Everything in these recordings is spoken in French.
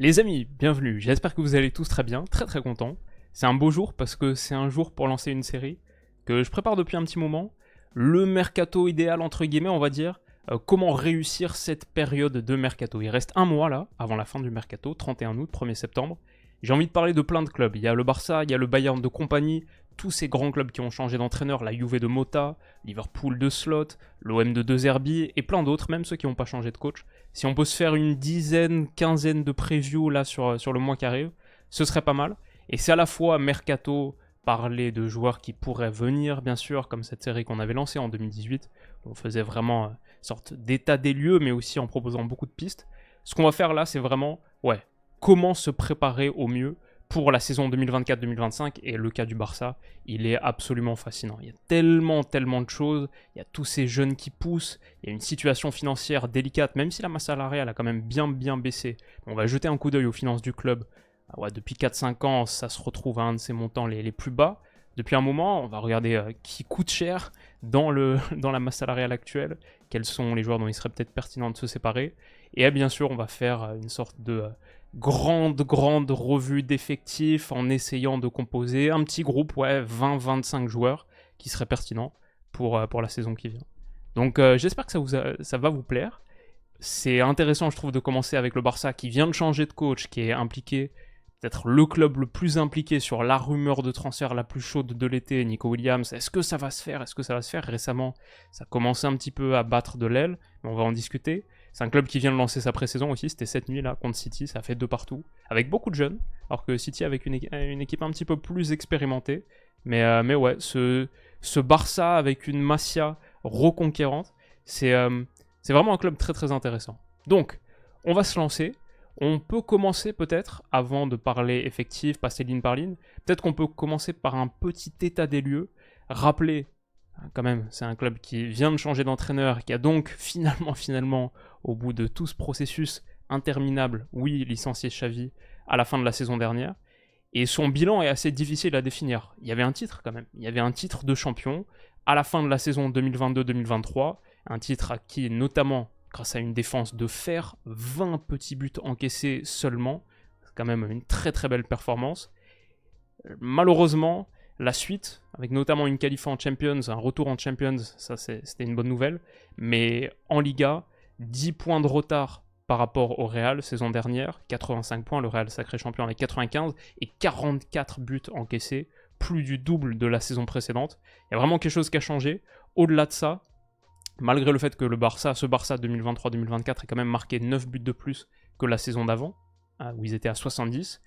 Les amis, bienvenue, j'espère que vous allez tous très bien, très content. C'est un beau jour parce que c'est un jour pour lancer une série que je prépare depuis un petit moment. Le mercato idéal entre guillemets on va dire. Comment réussir cette période de mercato. Il reste un mois là, avant la fin du mercato, 31 août, 1er septembre. J'ai envie de parler de plein de clubs. Il y a le Barça, il y a le Bayern de compagnie, tous ces grands clubs qui ont changé d'entraîneur, la Juve de Mota, Liverpool de Slot, l'OM de De Zerbi et plein d'autres, même ceux qui n'ont pas changé de coach. Si on peut se faire une dizaine, quinzaine de previews là sur le mois qui arrive, ce serait pas mal. Et c'est à la fois mercato, parler de joueurs qui pourraient venir, bien sûr, comme cette série qu'on avait lancée en 2018, où on faisait vraiment une sorte d'état des lieux, mais aussi en proposant beaucoup de pistes. Ce qu'on va faire là, c'est vraiment, comment se préparer au mieux pour la saison 2024-2025, et le cas du Barça, il est absolument fascinant. Il y a tellement de choses, il y a tous ces jeunes qui poussent, il y a une situation financière délicate, même si la masse salariale a quand même bien baissé. On va jeter un coup d'œil aux finances du club. Depuis 4-5 ans, ça se retrouve à un de ces montants les plus bas. Depuis un moment, on va regarder qui coûte cher dans la masse salariale actuelle, quels sont les joueurs dont il serait peut-être pertinent de se séparer. Et bien sûr, on va faire une sorte de grande revue d'effectifs en essayant de composer un petit groupe, 20-25 joueurs qui seraient pertinents pour la saison qui vient. Donc j'espère que ça va vous plaire. C'est intéressant, je trouve, de commencer avec le Barça qui vient de changer de coach, qui est impliqué, peut-être le club le plus impliqué sur la rumeur de transfert la plus chaude de l'été, Nico Williams. Est-ce que ça va se faire Récemment, ça commençait un petit peu à battre de l'aile, mais on va en discuter. C'est un club qui vient de lancer sa pré-saison aussi, c'était cette nuit là contre City, ça a fait 2 partout, avec beaucoup de jeunes, alors que City avec une équipe un petit peu plus expérimentée. Mais ouais, ce Barça avec une Masia reconquérante, c'est vraiment un club très intéressant. Donc, on va se lancer. On peut commencer peut-être, avant de parler effectif, passer ligne par ligne, peut-être qu'on peut commencer par un petit état des lieux, rappeler, quand même, c'est un club qui vient de changer d'entraîneur, qui a donc finalement, au bout de tout ce processus interminable, licencié Xavi à la fin de la saison dernière, et son bilan est assez difficile à définir. Il y avait un titre quand même, il y avait un titre de champion à la fin de la saison 2022-2023, un titre acquis notamment grâce à une défense de fer, 20 petits buts encaissés seulement, c'est quand même une très belle performance. Malheureusement, la suite, avec notamment une qualif en Champions, un retour en Champions, ça c'était une bonne nouvelle, mais en Liga, 10 points de retard par rapport au Real saison dernière, 85 points, le Real sacré champion avec 95, et 44 buts encaissés, plus du double de la saison précédente. Il y a vraiment quelque chose qui a changé. Au-delà de ça, malgré le fait que ce Barça 2023-2024 ait quand même marqué 9 buts de plus que la saison d'avant, où ils étaient à 70,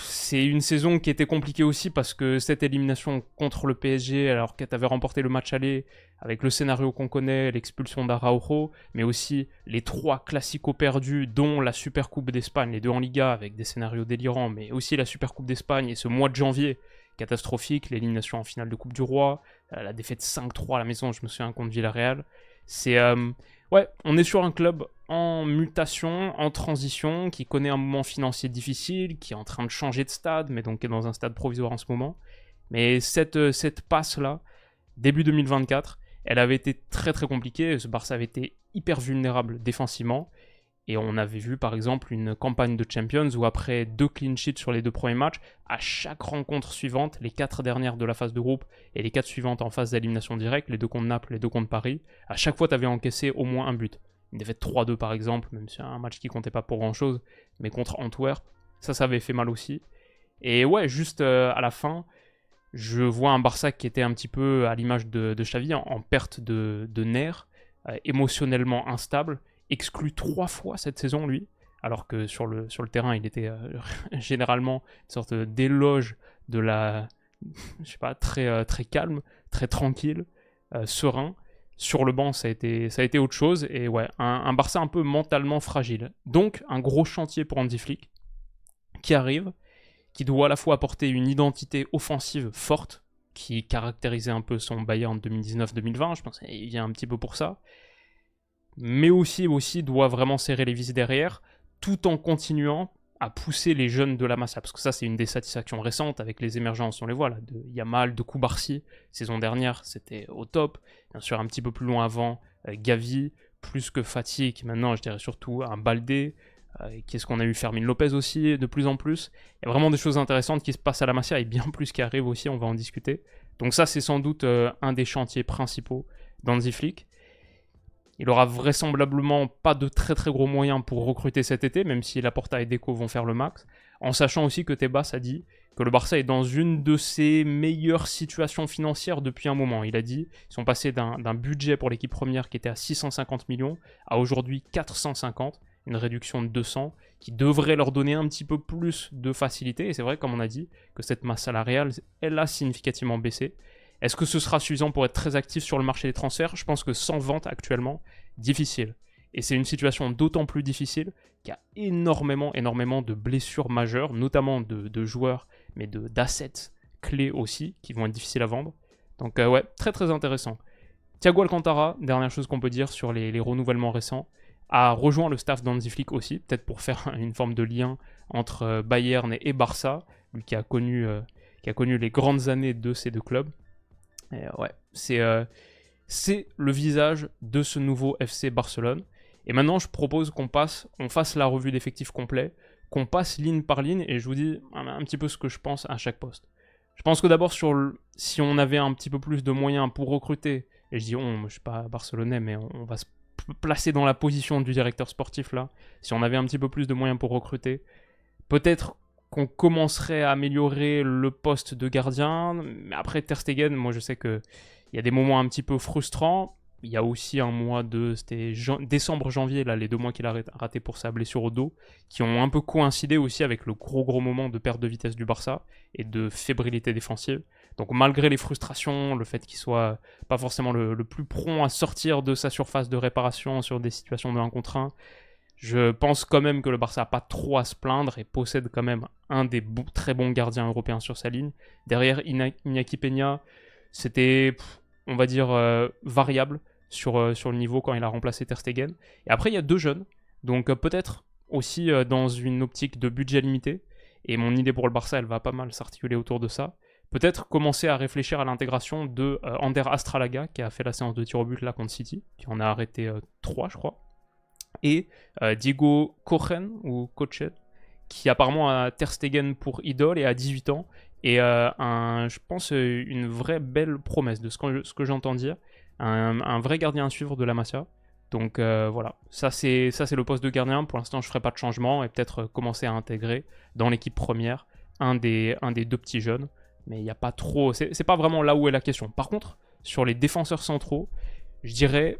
c'est une saison qui était compliquée aussi parce que cette élimination contre le PSG, alors que tu avais remporté le match aller, avec le scénario qu'on connaît, l'expulsion d'Araujo, mais aussi les 3 classicos perdus, dont la Supercoupe d'Espagne, les 2 en Liga, avec des scénarios délirants, mais aussi la Supercoupe d'Espagne et ce mois de janvier catastrophique, l'élimination en finale de Coupe du Roi, la défaite 5-3 à la maison, je me souviens, contre Villarreal. C'est on est sur un club en mutation, en transition, qui connaît un moment financier difficile, qui est en train de changer de stade, mais donc qui est dans un stade provisoire en ce moment. Mais cette passe-là, début 2024, elle avait été très compliquée. Ce Barça avait été hyper vulnérable défensivement. Et on avait vu par exemple une campagne de Champions où après 2 clean sheets sur les 2 premiers matchs, à chaque rencontre suivante, les 4 dernières de la phase de groupe et les 4 suivantes en phase d'élimination directe, les 2 contre Naples, les 2 contre Paris, à chaque fois tu avais encaissé au moins un but. Une défaite 3-2 par exemple, même si c'est un match qui comptait pas pour grand chose, mais contre Antwerp, ça avait fait mal aussi. Et juste à la fin, je vois un Barça qui était un petit peu à l'image de Xavi, en perte de nerfs, émotionnellement instable, exclu 3 fois cette saison, lui, alors que sur le terrain, il était généralement une sorte d'éloge de la, très calme, très tranquille, serein. Sur le banc, ça a été autre chose, et un Barça un peu mentalement fragile. Donc, un gros chantier pour Hansi Flick, qui arrive, qui doit à la fois apporter une identité offensive forte, qui caractérisait un peu son Bayern 2019-2020, je pense qu'il vient un petit peu pour ça, mais aussi doit vraiment serrer les vis derrière, tout en continuant à pousser les jeunes de la Masia, parce que ça c'est une des satisfactions récentes avec les émergences, on les voit là, de Yamal, de Koubarsi, saison dernière c'était au top, bien sûr un petit peu plus loin avant, Gavi, plus que Fati, qui maintenant je dirais surtout un Baldé, Qu'est-ce qu'on a eu, Fermin Lopez aussi, de plus en plus. Il y a vraiment des choses intéressantes qui se passent à la Masia et bien plus qui arrivent aussi, on va en discuter. Donc ça, c'est sans doute un des chantiers principaux d'Hansi Flick. Il aura vraisemblablement pas de très très gros moyens pour recruter cet été, même si Laporta et Deco vont faire le max, en sachant aussi que Tebas a dit que le Barça est dans une de ses meilleures situations financières depuis un moment. Il a dit qu'ils sont passés d'un budget pour l'équipe première qui était à 650 millions à aujourd'hui 450, une réduction de 200, qui devrait leur donner un petit peu plus de facilité. Et c'est vrai, comme on a dit, que cette masse salariale, elle a significativement baissé. Est-ce que ce sera suffisant pour être très actif sur le marché des transferts? Je pense que sans vente actuellement, difficile. Et c'est une situation d'autant plus difficile qu'il y a énormément de blessures majeures, notamment de joueurs, mais d'assets clés aussi, qui vont être difficiles à vendre. Donc ouais, très très intéressant. Thiago Alcantara, dernière chose qu'on peut dire sur les renouvellements récents, a rejoint le staff d'Hansi Flick aussi, peut-être pour faire une forme de lien entre Bayern et Barça, lui qui a connu les grandes années de ces deux clubs. Et ouais, c'est le visage de ce nouveau FC Barcelone. Et maintenant, je propose qu'on fasse la revue d'effectifs complet, qu'on passe ligne par ligne, et je vous dis un petit peu ce que je pense à chaque poste. Je pense que d'abord, si on avait un petit peu plus de moyens pour recruter, et je dis je ne suis pas barcelonais, mais on va se placer dans la position du directeur sportif là, si on avait un petit peu plus de moyens pour recruter, peut-être qu'on commencerait à améliorer le poste de gardien. Mais après, Ter Stegen, moi je sais qu'il y a des moments un petit peu frustrants. Il y a aussi un mois c'était décembre-janvier, là, les 2 mois qu'il a raté pour sa blessure au dos, qui ont un peu coïncidé aussi avec le gros moment de perte de vitesse du Barça et de fébrilité défensive. Donc malgré les frustrations, le fait qu'il soit pas forcément le plus prompt à sortir de sa surface de réparation sur des situations de 1 contre 1, je pense quand même que le Barça n'a pas trop à se plaindre et possède quand même un des très bons gardiens européens sur sa ligne. Derrière, Iñaki Peña, c'était, on va dire, variable sur le niveau quand il a remplacé Ter Stegen. Et après, il y a 2 jeunes, donc peut-être aussi dans une optique de budget limité. Et mon idée pour le Barça, elle va pas mal s'articuler autour de ça. Peut-être commencer à réfléchir à l'intégration de Ander Astralaga, qui a fait la séance de tir au but là contre City, qui en a arrêté 3, je crois. Et Diego Kochen, ou Kochen, qui apparemment a Ter Stegen pour idole et a 18 ans, et je pense une vraie belle promesse de ce que j'entends dire, un vrai gardien à suivre de la Masia. Donc voilà, ça c'est le poste de gardien. Pour l'instant je ne ferai pas de changement et peut-être commencer à intégrer dans l'équipe première un des 2 petits jeunes, mais il n'y a pas trop, c'est pas vraiment là où est la question. Par contre, sur les défenseurs centraux, je dirais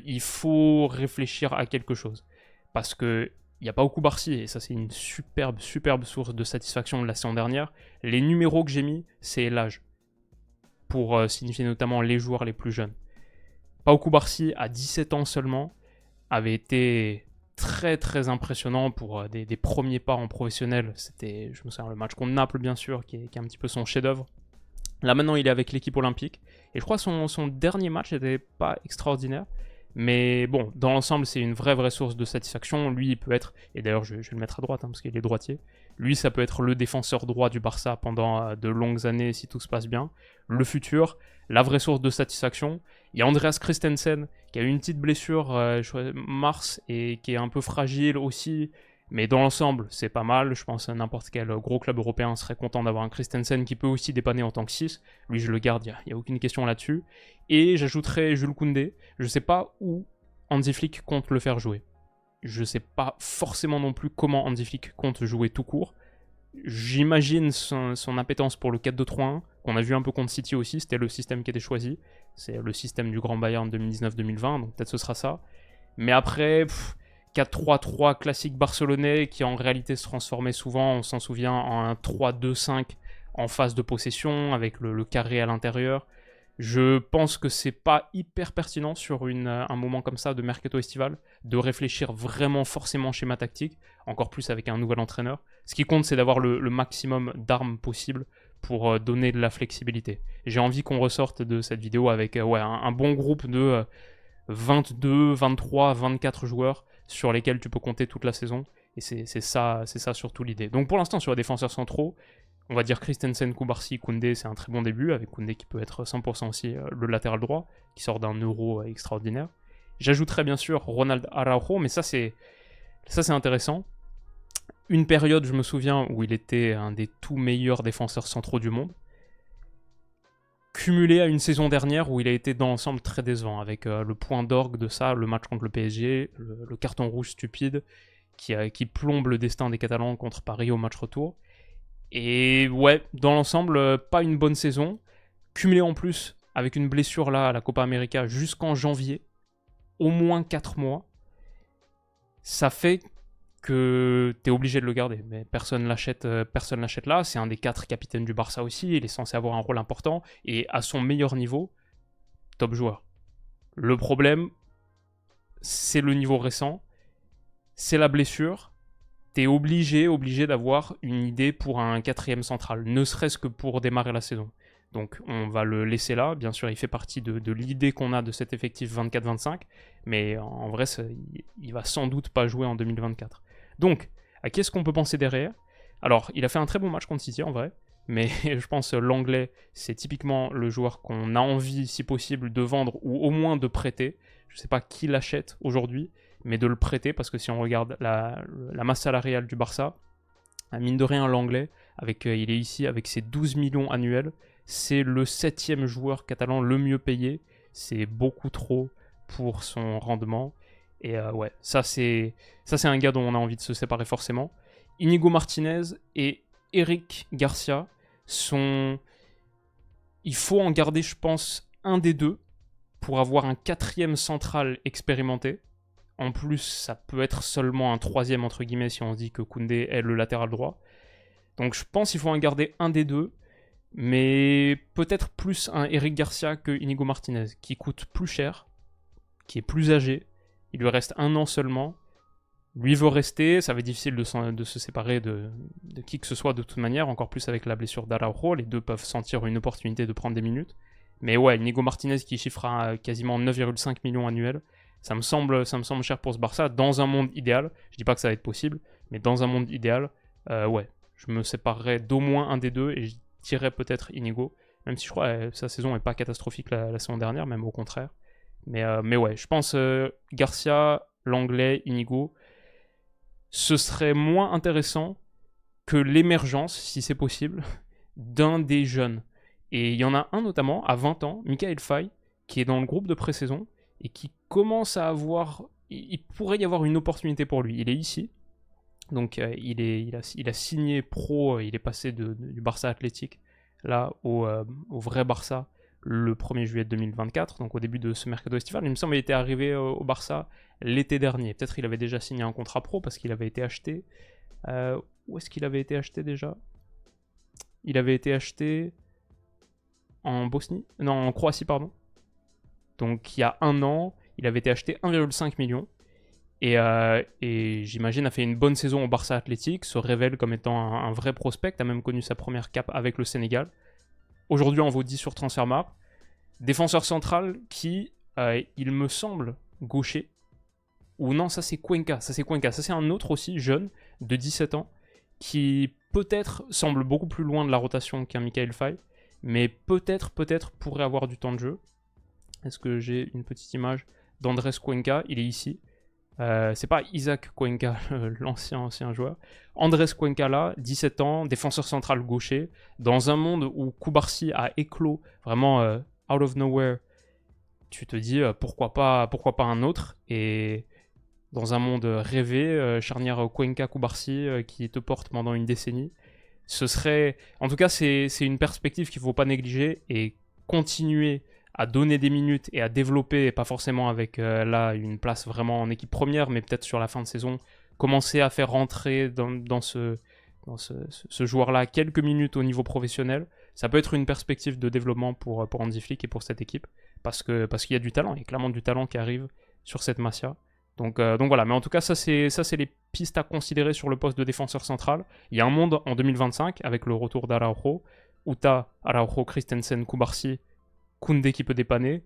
il faut réfléchir à quelque chose. Parce qu'il n'y a pas beaucoup Barcy, et ça c'est une superbe source de satisfaction de la saison dernière. Les numéros que j'ai mis, c'est l'âge. Pour signifier notamment les joueurs les plus jeunes. Pau Cubarsí, à 17 ans seulement, avait été très très impressionnant pour des premiers pas en professionnel. C'était, je me souviens, le match contre Naples bien sûr, qui est un petit peu son chef-d'œuvre. Là maintenant il est avec l'équipe olympique, et je crois que son dernier match n'était pas extraordinaire, mais bon, dans l'ensemble c'est une vraie source de satisfaction. Lui il peut être, et d'ailleurs je vais le mettre à droite parce qu'il est droitier, lui ça peut être le défenseur droit du Barça pendant de longues années si tout se passe bien. Le futur, la vraie source de satisfaction. Il y a Andreas Christensen qui a eu une petite blessure mars et qui est un peu fragile aussi. Mais dans l'ensemble, c'est pas mal. Je pense que n'importe quel gros club européen serait content d'avoir un Christensen qui peut aussi dépanner en tant que 6. Lui, je le garde, il n'y a aucune question là-dessus. Et j'ajouterai Jules Koundé. Je ne sais pas où Hansi Flick compte le faire jouer. Je ne sais pas forcément non plus comment Hansi Flick compte jouer tout court. J'imagine son appétence pour le 4-2-3-1, qu'on a vu un peu contre City aussi. C'était le système qui était choisi. C'est le système du Grand Bayern 2019-2020, donc peut-être ce sera ça. Mais après... 4-3-3 classique barcelonais qui en réalité se transformait souvent, on s'en souvient, en un 3-2-5 en phase de possession avec le carré à l'intérieur. Je pense que c'est pas hyper pertinent sur un moment comme ça de mercato estival de réfléchir vraiment forcément schéma tactique, encore plus avec un nouvel entraîneur. Ce qui compte, c'est d'avoir le maximum d'armes possible pour donner de la flexibilité. J'ai envie qu'on ressorte de cette vidéo avec un bon groupe de 22, 23, 24 joueurs sur lesquels tu peux compter toute la saison. Et c'est ça surtout l'idée. Donc pour l'instant, sur les défenseurs centraux, on va dire Christensen, Cubarsí, Koundé, c'est un très bon début, avec Koundé qui peut être 100% aussi le latéral droit, qui sort d'un euro extraordinaire. J'ajouterais bien sûr Ronald Araujo, mais ça c'est intéressant. une période, je me souviens, où il était un des tout meilleurs défenseurs centraux du monde, cumulé à une saison dernière où il a été dans l'ensemble très décevant, avec le point d'orgue de ça, le match contre le PSG, le carton rouge stupide, qui plombe le destin des Catalans contre Paris au match retour. Et ouais, dans l'ensemble, pas une bonne saison, cumulé en plus avec une blessure là à la Copa América jusqu'en janvier, au moins 4 mois, ça fait que t'es obligé de le garder. Mais personne l'achète là. C'est un des 4 capitaines du Barça aussi. Il est censé avoir un rôle important. Et à son meilleur niveau, top joueur. Le problème, c'est le niveau récent. C'est la blessure. T'es obligé d'avoir une idée pour un 4e central. Ne serait-ce que pour démarrer la saison. Donc on va le laisser là. Bien sûr, il fait partie de l'idée qu'on a de cet effectif 24-25. Mais en vrai, il va sans doute pas jouer en 2024. Donc, à qui est-ce qu'on peut penser derrière? Alors, il a fait un très bon match contre City en vrai. Mais je pense l'anglais, c'est typiquement le joueur qu'on a envie, si possible, de vendre ou au moins de prêter. Je ne sais pas qui l'achète aujourd'hui, mais de le prêter, parce que si on regarde la masse salariale du Barça, mine de rien, l'anglais, il est ici avec ses 12 millions annuels, c'est le 7e joueur catalan le mieux payé. C'est beaucoup trop pour son rendement. Et ouais, ça c'est un gars dont on a envie de se séparer forcément. Inigo Martinez et Eric Garcia sont... Il faut en garder, je pense, un des deux pour avoir un 4e central expérimenté. En plus, ça peut être seulement un 3e, entre guillemets, si on se dit que Koundé est le latéral droit. Donc je pense qu'il faut en garder un des deux, mais peut-être plus un Eric Garcia que Inigo Martinez, qui coûte plus cher, qui est plus âgé. Il lui reste 1 an seulement. Lui veut rester, ça va être difficile de se séparer de qui que ce soit de toute manière, encore plus avec la blessure d'Araujo. Les deux peuvent sentir une opportunité de prendre des minutes. Mais ouais, Inigo Martinez qui chiffrera quasiment 9,5 millions annuels, ça me semble cher pour ce Barça. Dans un monde idéal, je dis pas que ça va être possible, mais dans un monde idéal, ouais, je me séparerais d'au moins un des deux et je dirais peut-être Inigo, même si je crois que sa saison n'est pas catastrophique la saison dernière, même au contraire. Mais ouais, je pense Garcia, l'anglais, Inigo, ce serait moins intéressant que l'émergence, si c'est possible, d'un des jeunes. Et il y en a un notamment, à 20 ans, Michael Faye, qui est dans le groupe de pré-saison, et qui commence à avoir... Il pourrait y avoir une opportunité pour lui. Il est ici, donc il a signé pro, il est passé du Barça Athletic, là, au vrai Barça, le 1er juillet 2024, donc au début de ce mercato estival. Il me semble qu'il était arrivé au Barça l'été dernier. Peut-être qu'il avait déjà signé un contrat pro parce qu'il avait été acheté. Où est-ce qu'il avait été acheté déjà? Il avait été acheté en Bosnie? Non, en Croatie, pardon. Donc il y a 1 an, il avait été acheté 1,5 million. Et j'imagine a fait une bonne saison au Barça Athletic, se révèle comme étant un vrai prospect, a même connu sa première cape avec le Sénégal. Aujourd'hui, en vaut 10 sur Transfermarkt. Défenseur central qui, il me semble, gaucher. Ou non, ça c'est Cuenca. Ça c'est un autre aussi, jeune, de 17 ans, qui peut-être semble beaucoup plus loin de la rotation qu'un Michael Faye, mais peut-être pourrait avoir du temps de jeu. Est-ce que j'ai une petite image d'Andrés Cuenca? Il est ici. C'est pas Isaac Cuenca, l'ancien joueur. Andrés Cuenca là, 17 ans, défenseur central gaucher, dans un monde où Cubarsí a éclos vraiment out of nowhere. Tu te dis pourquoi pas un autre, et dans un monde rêvé, charnière Cuenca-Cubarsí qui te porte pendant une décennie. Ce serait, en tout cas, c'est une perspective qu'il ne faut pas négliger, et continuer à donner des minutes et à développer, et pas forcément avec là une place vraiment en équipe première, mais peut-être sur la fin de saison, commencer à faire rentrer dans ce joueur-là quelques minutes au niveau professionnel. Ça peut être une perspective de développement pour Hansi Flick et pour cette équipe, parce qu'il y a du talent, il y a clairement du talent qui arrive sur cette Masia. Donc voilà, mais en tout cas, ça c'est les pistes à considérer sur le poste de défenseur central. Il y a un monde en 2025 avec le retour d'Araujo, où t'as Araujo, Christensen, Cubarsí, Koundé qui peut dépanner.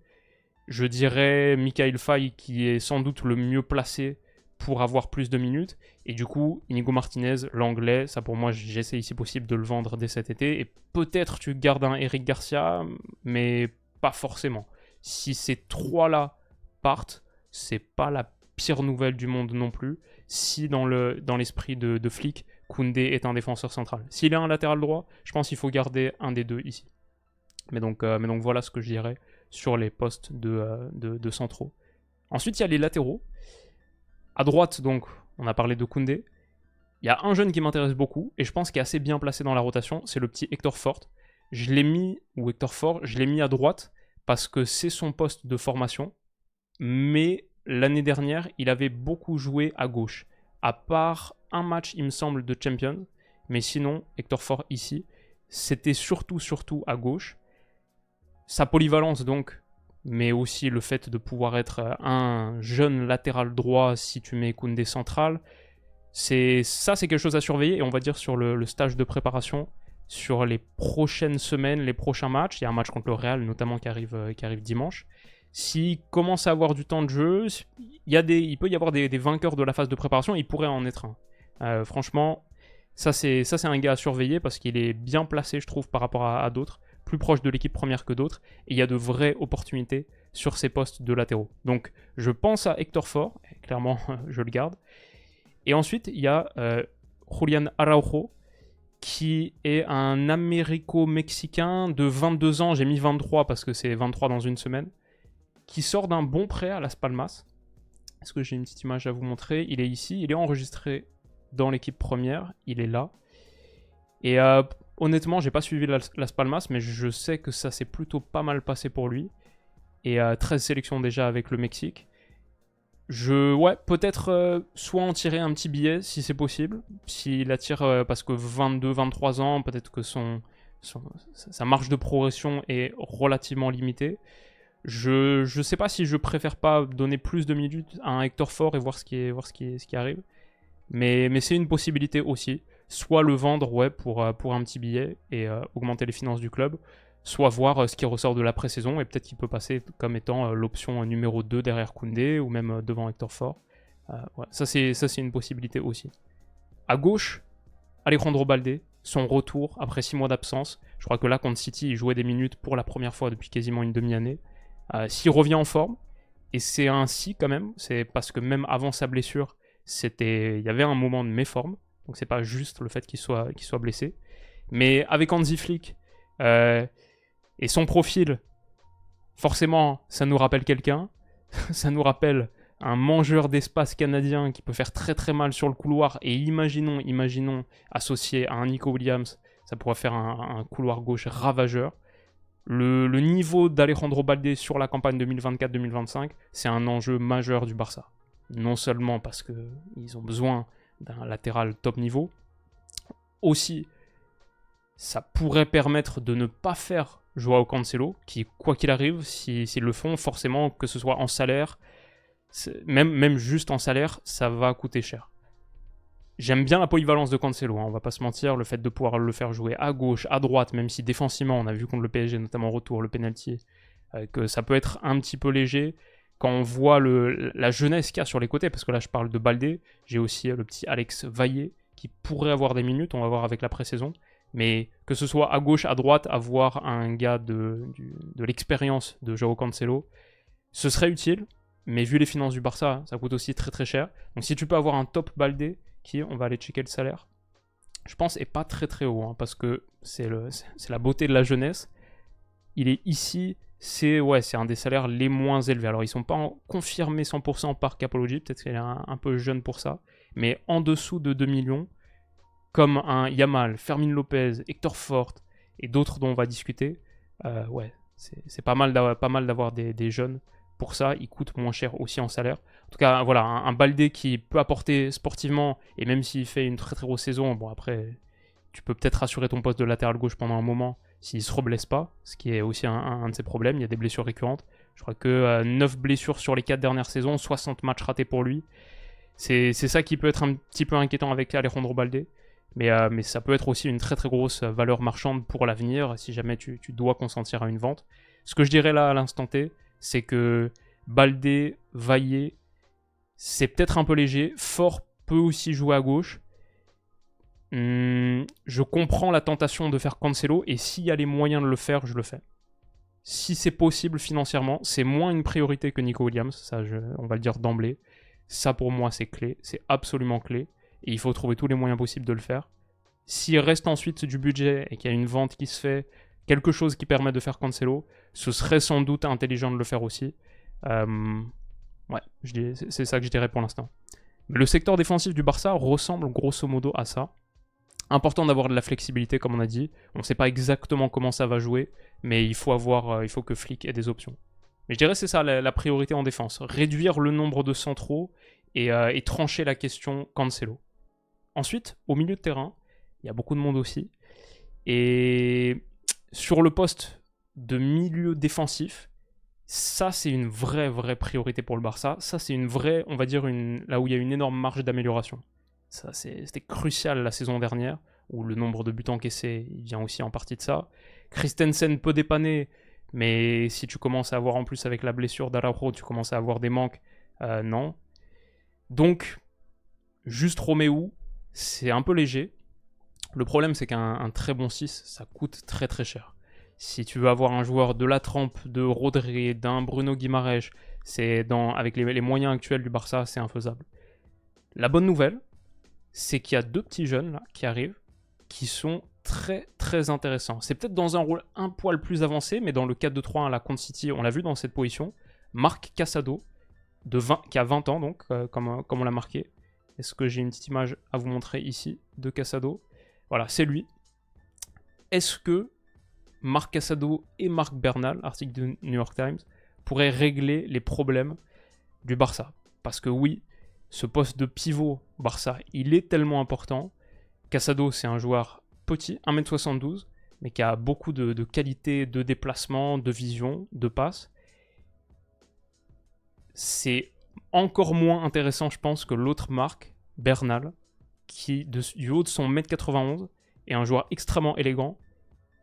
Je dirais Michael Faye qui est sans doute le mieux placé pour avoir plus de minutes. Et du coup, Inigo Martinez, l'anglais, ça pour moi, j'essaie si possible de le vendre dès cet été. Et peut-être tu gardes un Eric Garcia, mais pas forcément. Si ces trois-là partent, c'est pas la pire nouvelle du monde non plus, si dans l'esprit de Flick, Koundé est un défenseur central. S'il est un latéral droit, je pense qu'il faut garder un des deux ici. Mais donc voilà ce que je dirais sur les postes de centraux. Ensuite, il y a les latéraux. À droite, donc, on a parlé de Koundé. Il y a un jeune qui m'intéresse beaucoup, et je pense qu'il est assez bien placé dans la rotation, c'est le petit Hector Fort. Je l'ai mis à droite, parce que c'est son poste de formation, mais l'année dernière, il avait beaucoup joué à gauche. À part un match, il me semble, de Champions, mais sinon, Hector Fort ici, c'était surtout à gauche. Sa polyvalence donc, mais aussi le fait de pouvoir être un jeune latéral droit si tu mets Koundé central, c'est quelque chose à surveiller. Et on va dire sur le stage de préparation, sur les prochaines semaines, les prochains matchs, il y a un match contre le Real notamment qui arrive dimanche. S'il commence à avoir du temps de jeu, il peut y avoir des vainqueurs de la phase de préparation, il pourrait en être un. Franchement, ça c'est un gars à surveiller parce qu'il est bien placé, je trouve, par rapport à d'autres, plus proche de l'équipe première que d'autres, et il y a de vraies opportunités sur ces postes de latéraux. Donc je pense à Hector Fort, et clairement je le garde. Et ensuite il y a Julián Araujo, qui est un américo-mexicain de 22 ans, j'ai mis 23 parce que c'est 23 dans une semaine, qui sort d'un bon prêt à Las Palmas. Est-ce que j'ai une petite image à vous montrer? Il est ici, il est enregistré dans l'équipe première, il est là. Et honnêtement, j'ai pas suivi Las Palmas, mais je sais que ça s'est plutôt pas mal passé pour lui. Et 13 sélections déjà avec le Mexique. Peut-être soit en tirer un petit billet si c'est possible. S'il attire parce que 22-23 ans, peut-être que sa marge de progression est relativement limitée. Je sais pas si je préfère pas donner plus de minutes à un Hector Fort et voir ce qui arrive. Mais c'est une possibilité aussi. Soit le vendre pour un petit billet et augmenter les finances du club, soit voir ce qui ressort de la pré-saison et peut-être qu'il peut passer comme étant l'option numéro 2 derrière Koundé ou même devant Hector Fort. Ça c'est une possibilité aussi. À gauche, Alejandro Baldé, son retour après 6 mois d'absence. Je crois que là contre City, il jouait des minutes pour la première fois depuis quasiment une demi-année. S'il revient en forme, et c'est un si quand même, c'est parce que même avant sa blessure, il y avait un moment de méforme. Donc c'est pas juste le fait qu'il soit blessé. Mais avec Hansi Flick et son profil, forcément, ça nous rappelle quelqu'un. Ça nous rappelle un mangeur d'espace canadien qui peut faire très très mal sur le couloir. Et imaginons associé à un Nico Williams, ça pourrait faire un couloir gauche ravageur. Le niveau d'Alejandro Baldé sur la campagne 2024-2025, c'est un enjeu majeur du Barça. Non seulement parce qu'ils ont besoin d'un latéral top niveau. Aussi, ça pourrait permettre de ne pas faire Joao Cancelo, qui, quoi qu'il arrive, s'ils le font, forcément, que ce soit en salaire, même juste en salaire, ça va coûter cher. J'aime bien la polyvalence de Cancelo, on va pas se mentir, le fait de pouvoir le faire jouer à gauche, à droite, même si défensivement, on a vu contre le PSG, notamment au retour, le penalty, que ça peut être un petit peu léger. Quand on voit la jeunesse qu'il y a sur les côtés, parce que là je parle de Baldé, j'ai aussi le petit Alex Vaillé qui pourrait avoir des minutes, on va voir avec la pré-saison, mais que ce soit à gauche, à droite, avoir un gars de l'expérience de Joao Cancelo, ce serait utile, mais vu les finances du Barça, ça coûte aussi très très cher. Donc si tu peux avoir un top Baldé, qui, on va aller checker le salaire, je pense est pas très très haut, parce que c'est la beauté de la jeunesse. Il est ici, c'est un des salaires les moins élevés. Alors ils sont pas confirmés 100% par Capology, peut-être qu'il est un peu jeune pour ça, mais en dessous de 2 millions, comme un Yamal, Fermin Lopez, Hector Fort et d'autres dont on va discuter, c'est pas mal d'avoir des jeunes. Pour ça, ils coûtent moins cher aussi en salaire. En tout cas, voilà, un Baldé qui peut apporter sportivement, et même s'il fait une très très grosse saison, bon après, tu peux peut-être assurer ton poste de latéral gauche pendant un moment s'il se reblesse pas, ce qui est aussi un de ses problèmes. Il y a des blessures récurrentes. Je crois que 9 blessures sur les 4 dernières saisons, 60 matchs ratés pour lui. C'est ça qui peut être un petit peu inquiétant avec Alejandro Baldé. Mais ça peut être aussi une très très grosse valeur marchande pour l'avenir si jamais tu dois consentir à une vente. Ce que je dirais là à l'instant T, c'est que Baldé, Vaillé, c'est peut-être un peu léger. Fort peut aussi jouer à gauche. Je comprends la tentation de faire Cancelo, et s'il y a les moyens de le faire, je le fais. Si c'est possible financièrement, c'est moins une priorité que Nico Williams, ça on va le dire d'emblée. Ça, pour moi, c'est clé. C'est absolument clé. Et il faut trouver tous les moyens possibles de le faire. S'il reste ensuite du budget et qu'il y a une vente qui se fait, quelque chose qui permet de faire Cancelo, ce serait sans doute intelligent de le faire aussi. Ouais, c'est ça que je dirais pour l'instant. Mais le secteur défensif du Barça ressemble grosso modo à ça. Important d'avoir de la flexibilité, comme on a dit. On ne sait pas exactement comment ça va jouer, mais il faut que Flick ait des options. Mais je dirais que c'est ça la priorité en défense. Réduire le nombre de centraux et trancher la question Cancelo. Ensuite, au milieu de terrain, il y a beaucoup de monde aussi. Et sur le poste de milieu défensif, ça c'est une vraie priorité pour le Barça. Ça c'est une vraie, on va dire, là où il y a une énorme marge d'amélioration. Ça c'était crucial la saison dernière, où le nombre de buts encaissés, il vient aussi en partie de ça. Christensen peut dépanner, mais si tu commences à avoir en plus avec la blessure d'Araujo, tu commences à avoir des manques, non. Donc, juste Roméo, c'est un peu léger. Le problème, c'est qu'un très bon 6, ça coûte très cher. Si tu veux avoir un joueur de la trempe de Rodri, d'un Bruno Guimaraes, avec les moyens actuels du Barça, c'est infaisable. La bonne nouvelle, c'est qu'il y a 2 petits jeunes là, qui arrivent, qui sont très intéressants. C'est peut-être dans un rôle un poil plus avancé, mais dans le 4-2-3-1 à la contre City, on l'a vu dans cette position. Marc Casado, qui a 20 ans, donc, comme on l'a marqué. Est-ce que j'ai une petite image à vous montrer ici de Casado ? Voilà, c'est lui. Est-ce que Marc Casado et Marc Bernal, article de New York Times, pourraient régler les problèmes du Barça ? Parce que oui, ce poste de pivot Barça, il est tellement important. Casado, c'est un joueur petit, 1m72, mais qui a beaucoup de qualité de déplacement, de vision, de passe. C'est encore moins intéressant, je pense, que l'autre Marc, Bernal, qui, du haut de son 1m91, est un joueur extrêmement élégant,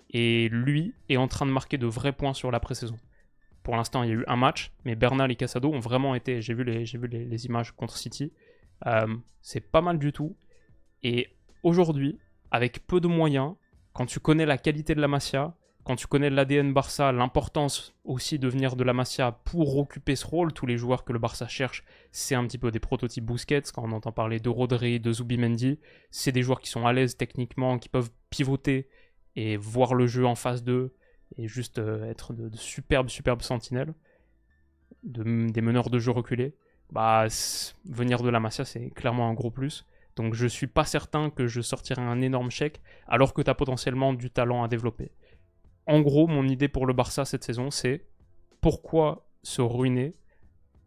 et lui est en train de marquer de vrais points sur la pré-saison. Pour l'instant, il y a eu un match, mais Bernal et Casado ont vraiment été... J'ai vu les images contre City. C'est pas mal du tout. Et aujourd'hui, avec peu de moyens, quand tu connais la qualité de la Masia, quand tu connais l'ADN Barça, l'importance aussi de venir de la Masia pour occuper ce rôle, tous les joueurs que le Barça cherche, c'est un petit peu des prototypes Busquets, quand on entend parler de Rodri, de Zubimendi, c'est des joueurs qui sont à l'aise techniquement, qui peuvent pivoter et voir le jeu en face d'eux, et juste être de superbes sentinelles, des meneurs de jeu reculés. Venir de la Masia, c'est clairement un gros plus. Donc je suis pas certain que je sortirai un énorme chèque, alors que tu as potentiellement du talent à développer. En gros, mon idée pour le Barça cette saison, c'est pourquoi se ruiner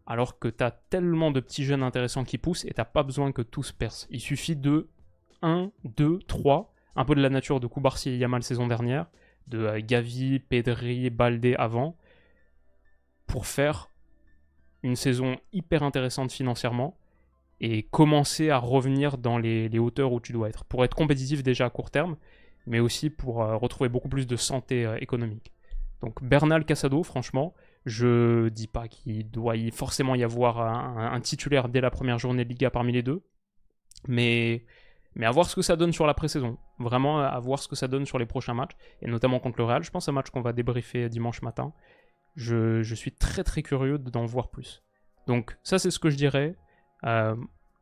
alors que tu as tellement de petits jeunes intéressants qui poussent et tu n'as pas besoin que tous percent. Il suffit de 1, 2, 3, un peu de la nature de Koubarsi et Yamal saison dernière, de Gavi, Pedri, Balde avant, pour faire une saison hyper intéressante financièrement et commencer à revenir dans les hauteurs où tu dois être. Pour être compétitif déjà à court terme, mais aussi pour retrouver beaucoup plus de santé économique. Donc Bernal, Casado, franchement, je dis pas qu'il doit forcément y avoir un titulaire dès la première journée de Liga parmi les deux, mais à voir ce que ça donne sur la pré-saison. Vraiment à voir ce que ça donne sur les prochains matchs, et notamment contre le Real. Je pense à un match qu'on va débriefer dimanche matin. Je suis très curieux d'en voir plus. Donc ça c'est ce que je dirais.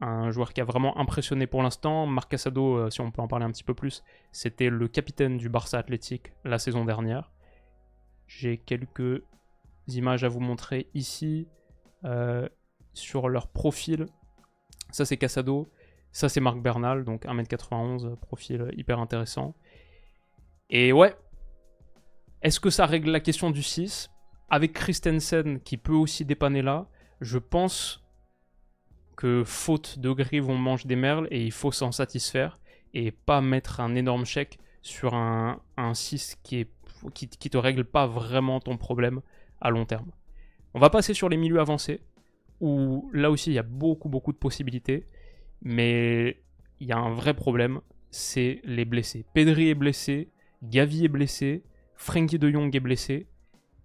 Un joueur qui a vraiment impressionné pour l'instant. Marc Casado, si on peut en parler un petit peu plus, c'était le capitaine du Barça Athletic la saison dernière. J'ai quelques images à vous montrer ici sur leur profil. Ça c'est Casado, ça c'est Marc Bernal, donc 1m91, profil hyper intéressant. Et ouais, est-ce que ça règle la question du 6 ? Avec Christensen qui peut aussi dépanner là, je pense que faute de grive on mange des merles et il faut s'en satisfaire et pas mettre un énorme chèque sur un 6 qui te règle pas vraiment ton problème à long terme. On va passer sur les milieux avancés où là aussi il y a beaucoup de possibilités, mais il y a un vrai problème, c'est les blessés. Pedri est blessé, Gavi est blessé, Frenkie de Jong est blessé.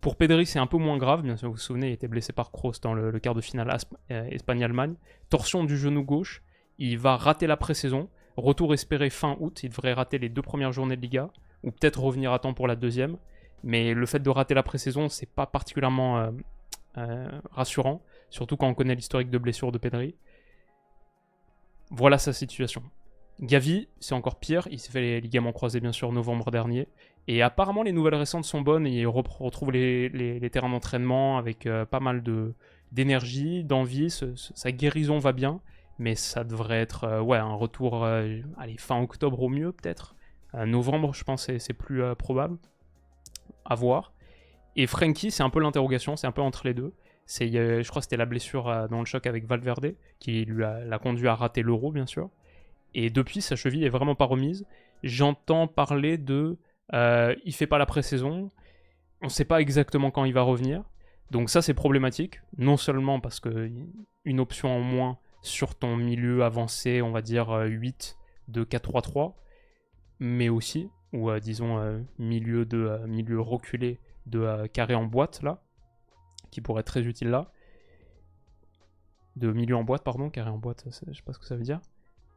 Pour Pedri, c'est un peu moins grave, bien sûr, vous vous souvenez, il était blessé par Kroos dans le quart de finale Espagne-Allemagne. Torsion du genou gauche, il va rater la pré-saison. Retour espéré fin août, il devrait rater les 2 premières journées de Liga, ou peut-être revenir à temps pour la deuxième. Mais le fait de rater la pré-saison, c'est pas particulièrement rassurant, surtout quand on connaît l'historique de blessure de Pedri. Voilà sa situation. Gavi, c'est encore pire, il s'est fait les ligaments croisés bien sûr novembre dernier, et apparemment les nouvelles récentes sont bonnes, et il retrouve les terrains d'entraînement avec pas mal d'énergie, d'envie, sa guérison va bien, mais ça devrait être un retour fin octobre au mieux peut-être. Novembre je pense c'est plus probable, à voir. Et Frenkie c'est un peu l'interrogation, c'est un peu entre les deux. Je crois que c'était la blessure dans le choc avec Valverde qui l'a conduit à rater l'Euro bien sûr. Et depuis, sa cheville est vraiment pas remise. J'entends parler de... il fait pas la pré-saison. On sait pas exactement quand il va revenir. Donc ça, c'est problématique. Non seulement parce que une option en moins sur ton milieu avancé, on va dire 8 de 4-3-3, mais aussi, ou disons milieu reculé de carré en boîte, là, qui pourrait être très utile là. De milieu en boîte, pardon, carré en boîte, je sais pas ce que ça veut dire.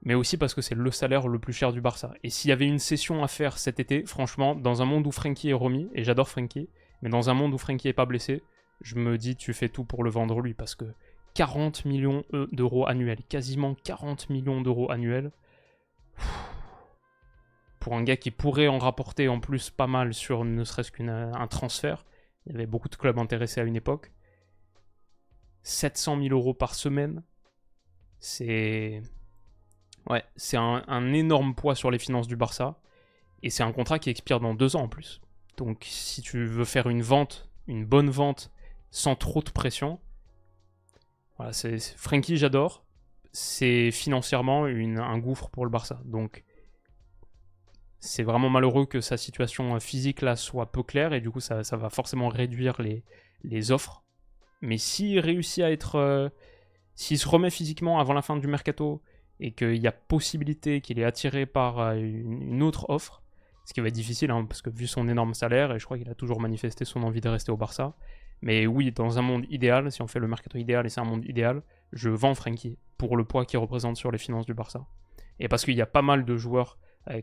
Mais aussi parce que c'est le salaire le plus cher du Barça. Et s'il y avait une session à faire cet été, franchement, dans un monde où Frenkie est remis, et j'adore Frenkie, mais dans un monde où Frenkie est pas blessé, je me dis tu fais tout pour le vendre lui, parce que 40 millions d'euros annuels, quasiment 40 millions d'euros annuels, pour un gars qui pourrait en rapporter en plus pas mal sur ne serait-ce qu'un transfert, il y avait beaucoup de clubs intéressés à une époque, 700 000 euros par semaine, c'est un énorme poids sur les finances du Barça. Et c'est un contrat qui expire dans 2 ans en plus. Donc si tu veux faire une bonne vente, sans trop de pression, voilà, Frenkie, j'adore. C'est financièrement un gouffre pour le Barça. Donc c'est vraiment malheureux que sa situation physique là soit peu claire. Et du coup, ça va forcément réduire les offres. Mais s'il réussit à être... s'il se remet physiquement avant la fin du mercato... et qu'il y a possibilité qu'il est attiré par une autre offre, ce qui va être difficile, hein, parce que vu son énorme salaire, et je crois qu'il a toujours manifesté son envie de rester au Barça, mais oui, dans un monde idéal, si on fait le mercato idéal et c'est un monde idéal, je vends Frenkie pour le poids qu'il représente sur les finances du Barça. Et parce qu'il y a pas mal de joueurs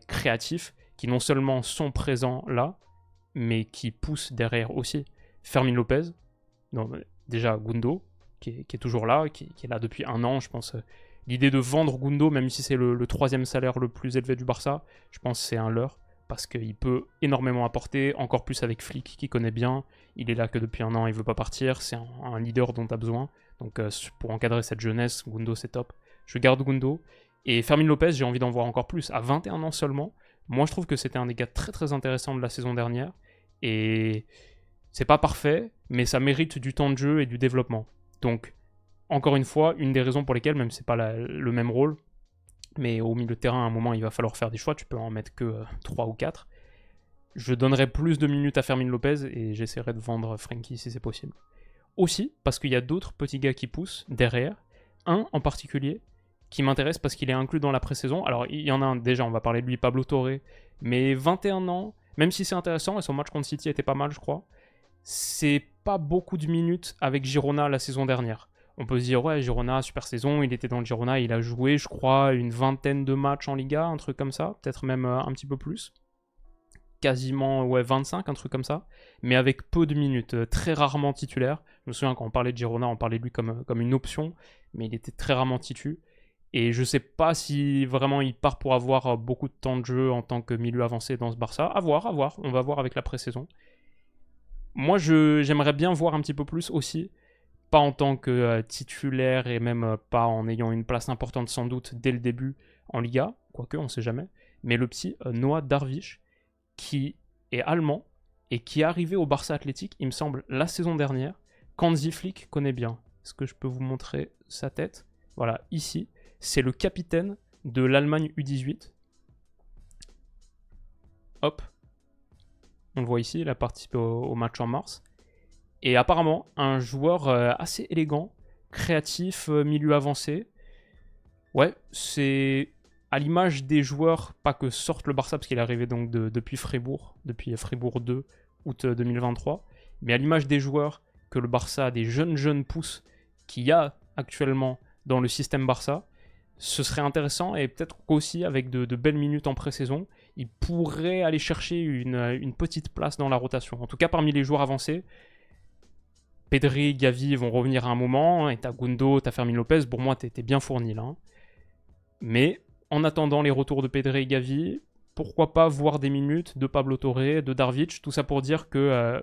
créatifs qui non seulement sont présents là, mais qui poussent derrière aussi. Fermin Lopez, déjà Gundo, qui est toujours là, qui est là depuis 1 an, je pense... L'idée de vendre Gundo, même si c'est le 3e salaire le plus élevé du Barça, je pense que c'est un leurre, parce qu'il peut énormément apporter, encore plus avec Flick qui connaît bien, il est là que depuis 1 an, il veut pas partir, c'est un leader dont tu as besoin, donc pour encadrer cette jeunesse, Gundo c'est top. Je garde Gundo, et Fermin Lopez, j'ai envie d'en voir encore plus, à 21 ans seulement, moi je trouve que c'était un des gars très très intéressants de la saison dernière, et c'est pas parfait, mais ça mérite du temps de jeu et du développement. Donc, encore une fois, une des raisons pour lesquelles, même si c'est pas le même rôle, mais au milieu de terrain, à un moment, il va falloir faire des choix, tu peux en mettre que 3 ou 4. Je donnerai plus de minutes à Fermin Lopez et j'essaierai de vendre Frenkie si c'est possible. Aussi, parce qu'il y a d'autres petits gars qui poussent derrière, un en particulier, qui m'intéresse parce qu'il est inclus dans la pré-saison. Alors, il y en a un, déjà, on va parler de lui, Pablo Torre, mais 21 ans, même si c'est intéressant, et son match contre City était pas mal, je crois, c'est pas beaucoup de minutes avec Girona la saison dernière. On peut se dire, ouais, Girona, super saison, il était dans le Girona, il a joué, je crois, une 20aine de matchs en Liga, un truc comme ça, peut-être même un petit peu plus. Quasiment, 25, un truc comme ça, mais avec peu de minutes, très rarement titulaire. Je me souviens quand on parlait de Girona, on parlait de lui comme une option, mais il était très rarement titu. Et je sais pas si vraiment il part pour avoir beaucoup de temps de jeu en tant que milieu avancé dans ce Barça. À voir, on va voir avec la pré-saison. Moi, j'aimerais bien voir un petit peu plus aussi, pas en tant que titulaire et même pas en ayant une place importante sans doute dès le début en Liga, quoique on sait jamais, mais le petit Noah Darvish, qui est allemand et qui est arrivé au Barça Athletic, il me semble, la saison dernière, qu'Hansi Flick connaît bien. Est-ce que je peux vous montrer sa tête ? Voilà, ici, c'est le capitaine de l'Allemagne U18. Hop, on le voit ici, il a participé au match en mars. Et apparemment, un joueur assez élégant, créatif, milieu avancé. Ouais, c'est à l'image des joueurs, pas que sorte le Barça, parce qu'il est arrivé donc depuis Fribourg 2, août 2023, mais à l'image des joueurs que le Barça, des jeunes pousses qu'il y a actuellement dans le système Barça, ce serait intéressant, et peut-être qu'aussi avec de belles minutes en pré-saison, il pourrait aller chercher une petite place dans la rotation. En tout cas, parmi les joueurs avancés, Pedri, Gavi vont revenir à un moment, et t'as Gundo, t'as Fermin Lopez, pour moi t'es bien fourni là. Mais en attendant les retours de Pedri et Gavi, pourquoi pas voir des minutes de Pablo Torre, de Darvic, tout ça pour dire que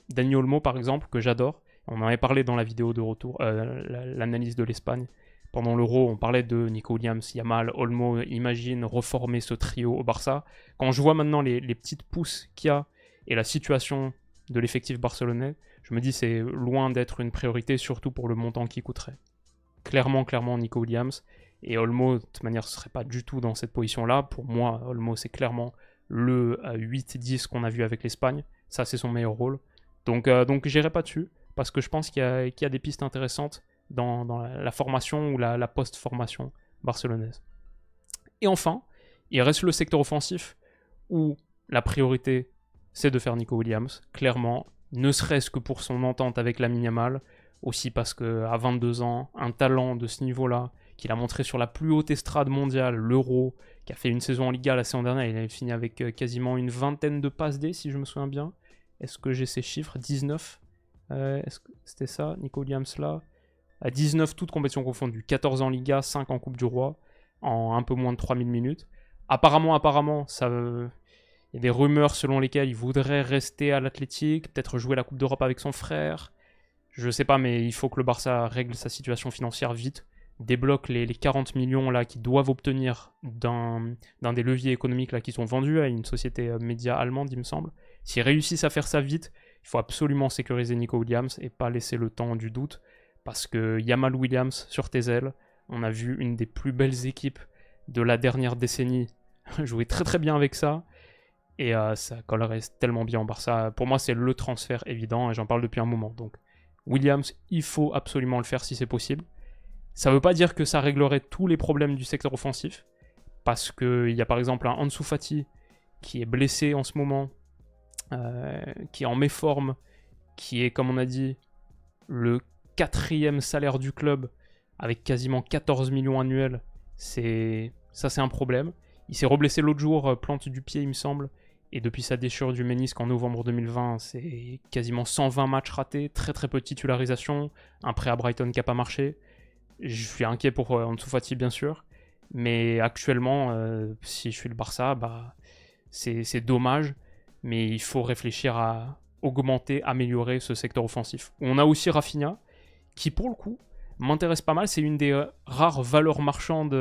Dani Olmo par exemple, que j'adore, on en avait parlé dans la vidéo de retour, l'analyse de l'Espagne. Pendant l'Euro, on parlait de Nico Williams, Yamal, Olmo, imagine reformer ce trio au Barça. Quand je vois maintenant les petites pousses qu'il y a et la situation de l'effectif barcelonais, je me dis c'est loin d'être une priorité, surtout pour le montant qui coûterait. Clairement, Nico Williams. Et Olmo, de toute manière, ce serait pas du tout dans cette position-là. Pour moi, Olmo, c'est clairement le 8-10 qu'on a vu avec l'Espagne. Ça, c'est son meilleur rôle. Donc j'irai pas dessus, parce que je pense qu'il y a des pistes intéressantes dans la formation ou la post-formation barcelonaise. Et enfin, il reste le secteur offensif, où la priorité, c'est de faire Nico Williams, clairement, ne serait-ce que pour son entente avec Lamine Yamal, aussi parce qu'à 22 ans, un talent de ce niveau-là, qu'il a montré sur la plus haute estrade mondiale, l'Euro, qui a fait une saison en Liga la saison dernière, il avait fini avec quasiment une vingtaine de passes D, si je me souviens bien. Est-ce que j'ai ces chiffres? 19 est-ce que c'était ça, Nico Williams là? À 19, toutes compétitions confondues. 14 en Liga, 5 en Coupe du Roi, en un peu moins de 3000 minutes. Apparemment, il y a des rumeurs selon lesquelles il voudrait rester à l'Athletic, peut-être jouer la Coupe d'Europe avec son frère. Je sais pas, mais il faut que le Barça règle sa situation financière vite, débloque les 40 millions là qu'ils doivent obtenir d'un des leviers économiques là qui sont vendus à une société média allemande, il me semble. S'ils réussissent à faire ça vite, il faut absolument sécuriser Nico Williams et pas laisser le temps du doute, parce que Yamal Williams sur tes ailes, on a vu une des plus belles équipes de la dernière décennie jouer très très bien avec ça, et ça collerait tellement bien en Barça. Pour moi, c'est le transfert évident, et j'en parle depuis un moment. Donc Williams, il faut absolument le faire si c'est possible. Ça ne veut pas dire que ça réglerait tous les problèmes du secteur offensif, parce qu'il y a par exemple un Ansu Fati qui est blessé en ce moment, qui est en méforme, qui est, comme on a dit, le 4e salaire du club, avec quasiment 14 millions annuels. Ça, c'est un problème. Il s'est reblessé l'autre jour, plante du pied, il me semble, et depuis sa déchirure du ménisque en novembre 2020, c'est quasiment 120 matchs ratés, très très peu de titularisation, un prêt à Brighton qui n'a pas marché. Je suis inquiet pour Ansu Fati, bien sûr, mais actuellement, si je suis le Barça, c'est dommage, mais il faut réfléchir à augmenter, améliorer ce secteur offensif. On a aussi Rafinha, qui pour le coup m'intéresse pas mal, c'est une des rares valeurs marchandes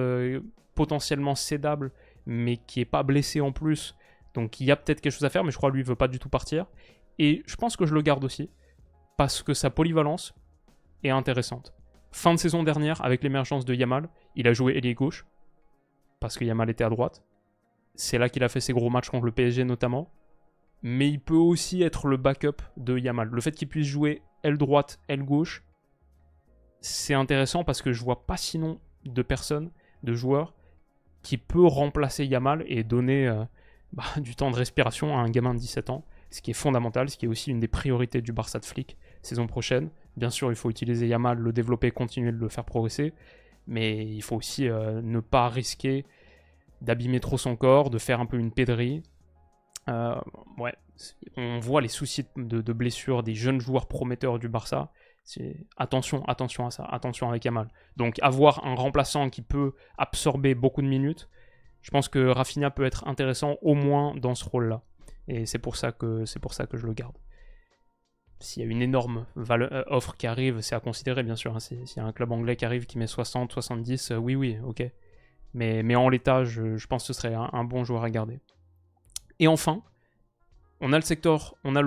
potentiellement cédables, mais qui est pas blessé en plus, donc il y a peut-être quelque chose à faire, mais je crois que lui il veut pas du tout partir, et je pense que je le garde aussi, parce que sa polyvalence est intéressante. Fin de saison dernière, avec l'émergence de Yamal, il a joué ailier gauche, parce que Yamal était à droite. C'est là qu'il a fait ses gros matchs contre le PSG notamment. Mais il peut aussi être le backup de Yamal. Le fait qu'il puisse jouer aile droite, aile gauche, c'est intéressant parce que je vois pas sinon de personne, de joueur, qui peut remplacer Yamal et donner du temps de respiration à un gamin de 17 ans, ce qui est fondamental, ce qui est aussi une des priorités du Barça de Flick saison prochaine. Bien sûr, il faut utiliser Yamal, le développer, continuer de le faire progresser, mais il faut aussi ne pas risquer d'abîmer trop son corps, de faire un peu une pédrie. On voit les soucis de blessures des jeunes joueurs prometteurs du Barça. Attention à ça, attention avec Yamal. Donc avoir un remplaçant qui peut absorber beaucoup de minutes, je pense que Rafinha peut être intéressant au moins dans ce rôle-là. Et c'est pour ça que je le garde. S'il y a une énorme offre qui arrive, c'est à considérer bien sûr. Hein. S'il y a un club anglais qui arrive qui met 60, 70, oui, ok. Mais en l'état, je pense que ce serait un bon joueur à garder. Et enfin, on a le secteur, on a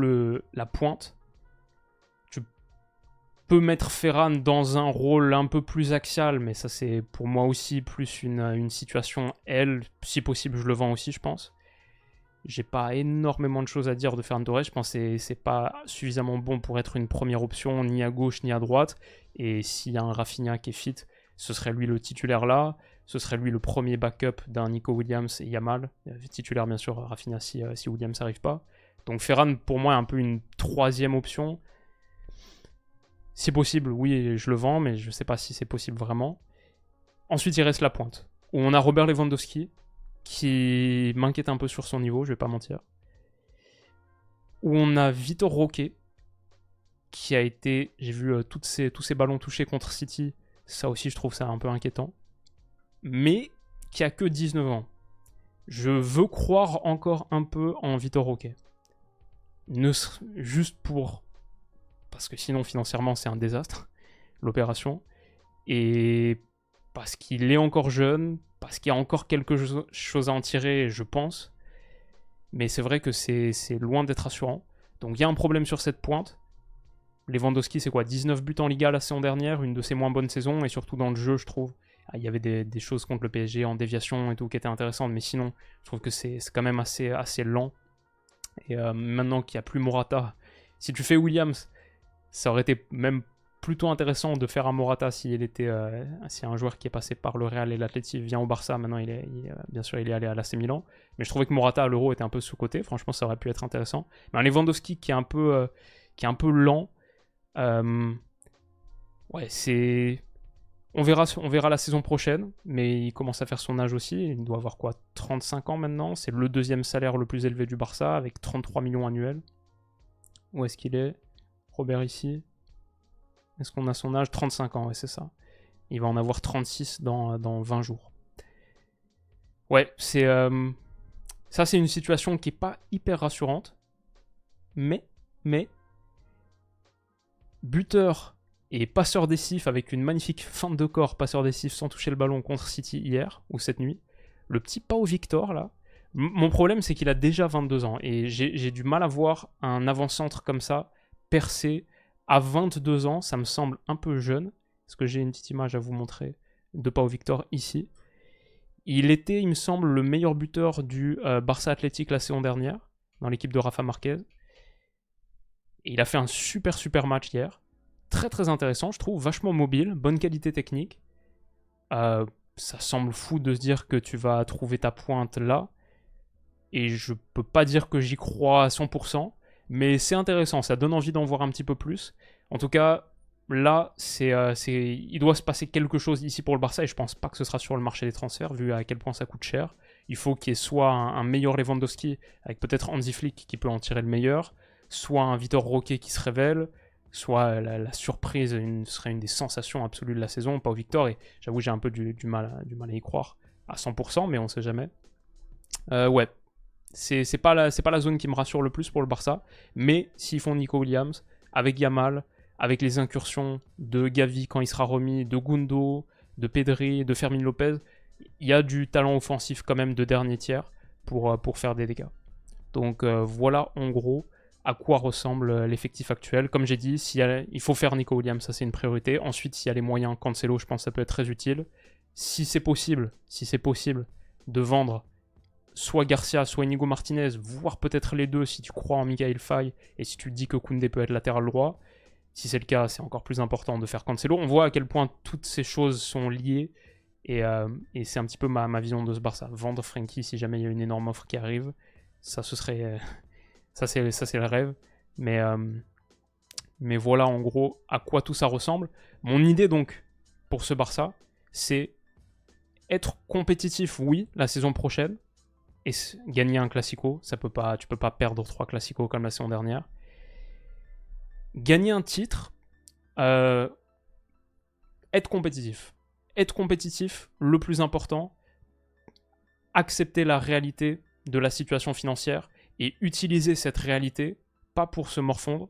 la pointe. Tu peux mettre Ferran dans un rôle un peu plus axial, mais ça c'est pour moi aussi plus une situation L. Si possible, je le vends aussi, je pense. J'ai pas énormément de choses à dire de Ferran Torres. Je pense que c'est pas suffisamment bon pour être une première option, ni à gauche ni à droite. Et s'il y a un Rafinha qui est fit, ce serait lui le titulaire là. Ce serait lui le premier backup d'un Nico Williams et Yamal. Titulaire bien sûr Rafinha si Williams n'arrive pas. Donc Ferran pour moi est un peu une troisième option. Si possible, oui, je le vends, mais je sais pas si c'est possible vraiment. Ensuite, il reste la pointe, où on a Robert Lewandowski, qui m'inquiète un peu sur son niveau, je vais pas mentir. Où on a Vitor Roque, qui a été... J'ai vu tous ces ballons touchés contre City. Ça aussi, je trouve ça un peu inquiétant. Mais qui a que 19 ans. Je veux croire encore un peu en Vitor Roque. Juste pour... Parce que sinon, financièrement, c'est un désastre, l'opération. Et parce qu'il est encore jeune, parce qu'il y a encore quelque chose à en tirer, je pense. Mais c'est vrai que c'est loin d'être rassurant. Donc il y a un problème sur cette pointe. Lewandowski, c'est quoi, 19 buts en Liga la saison dernière, une de ses moins bonnes saisons, et surtout dans le jeu, je trouve. Il y avait des choses contre le PSG en déviation et tout qui étaient intéressantes, mais sinon, je trouve que c'est quand même assez lent. Et maintenant qu'il n'y a plus Morata, si tu fais Williams, ça aurait été même plutôt intéressant de faire un Morata si un joueur qui est passé par le Real et l'Atleti vient au Barça. Maintenant, bien sûr, il est allé à l'AC Milan. Mais je trouvais que Morata à l'Euro était un peu sous-coté. Franchement, ça aurait pu être intéressant. Mais un Lewandowski qui est un peu lent. Ouais, c'est... On verra la saison prochaine, mais il commence à faire son âge aussi. Il doit avoir quoi, 35 ans maintenant. C'est le deuxième salaire le plus élevé du Barça, avec 33 millions annuels. Où est-ce qu'il est, Robert, ici? Est-ce qu'on a son âge? 35 ans, ouais, c'est ça. Il va en avoir 36 dans 20 jours. Ouais, ça, c'est une situation qui n'est pas hyper rassurante. Mais, buteur et passeur décisif avec une magnifique feinte de corps, passeur décisif sans toucher le ballon contre City hier, ou cette nuit. Le petit Pau Victor, là. Mon problème, c'est qu'il a déjà 22 ans. Et j'ai du mal à voir un avant-centre comme ça percer à 22 ans. Ça me semble un peu jeune. Parce que j'ai une petite image à vous montrer de Pau Victor ici. Il était, il me semble, le meilleur buteur du Barça Athletic la saison dernière, dans l'équipe de Rafa Marquez. Et il a fait un super match hier. Très très intéressant, je trouve, vachement mobile, bonne qualité technique. Ça semble fou de se dire que tu vas trouver ta pointe là. Et je peux pas dire que j'y crois à 100%, mais c'est intéressant, ça donne envie d'en voir un petit peu plus. En tout cas, là, il doit se passer quelque chose ici pour le Barça, et je pense pas que ce sera sur le marché des transferts, vu à quel point ça coûte cher. Il faut qu'il y ait soit un meilleur Lewandowski, avec peut-être Hansi Flick qui peut en tirer le meilleur, soit un Vitor Roque qui se révèle, soit la surprise serait une des sensations absolues de la saison, pas au Victor, et j'avoue j'ai un peu du mal à y croire à 100%, mais on sait jamais. Ouais, c'est pas la zone qui me rassure le plus pour le Barça, mais s'ils font Nico Williams, avec Yamal, avec les incursions de Gavi quand il sera remis, de Gundo, de Pedri, de Fermin Lopez, il y a du talent offensif quand même de dernier tiers pour faire des dégâts. Donc voilà en gros à quoi ressemble l'effectif actuel. Comme j'ai dit, il faut faire Nico Williams, ça c'est une priorité. Ensuite, s'il y a les moyens, Cancelo, je pense que ça peut être très utile. Si c'est possible de vendre soit Garcia, soit Inigo Martinez, voire peut-être les deux si tu crois en Mikayil Faye et si tu te dis que Koundé peut être latéral droit. Si c'est le cas, c'est encore plus important de faire Cancelo. On voit à quel point toutes ces choses sont liées et c'est un petit peu ma vision de ce Barça. Vendre Frenkie si jamais il y a une énorme offre qui arrive, ça ce serait... Ça c'est le rêve, mais voilà en gros à quoi tout ça ressemble. Mon idée donc pour ce Barça, c'est être compétitif, oui, la saison prochaine, et gagner un Classico. Tu peux pas perdre 3 Classicos comme la saison dernière. Gagner un titre, être compétitif. Être compétitif, le plus important, accepter la réalité de la situation financière, et utiliser cette réalité, pas pour se morfondre,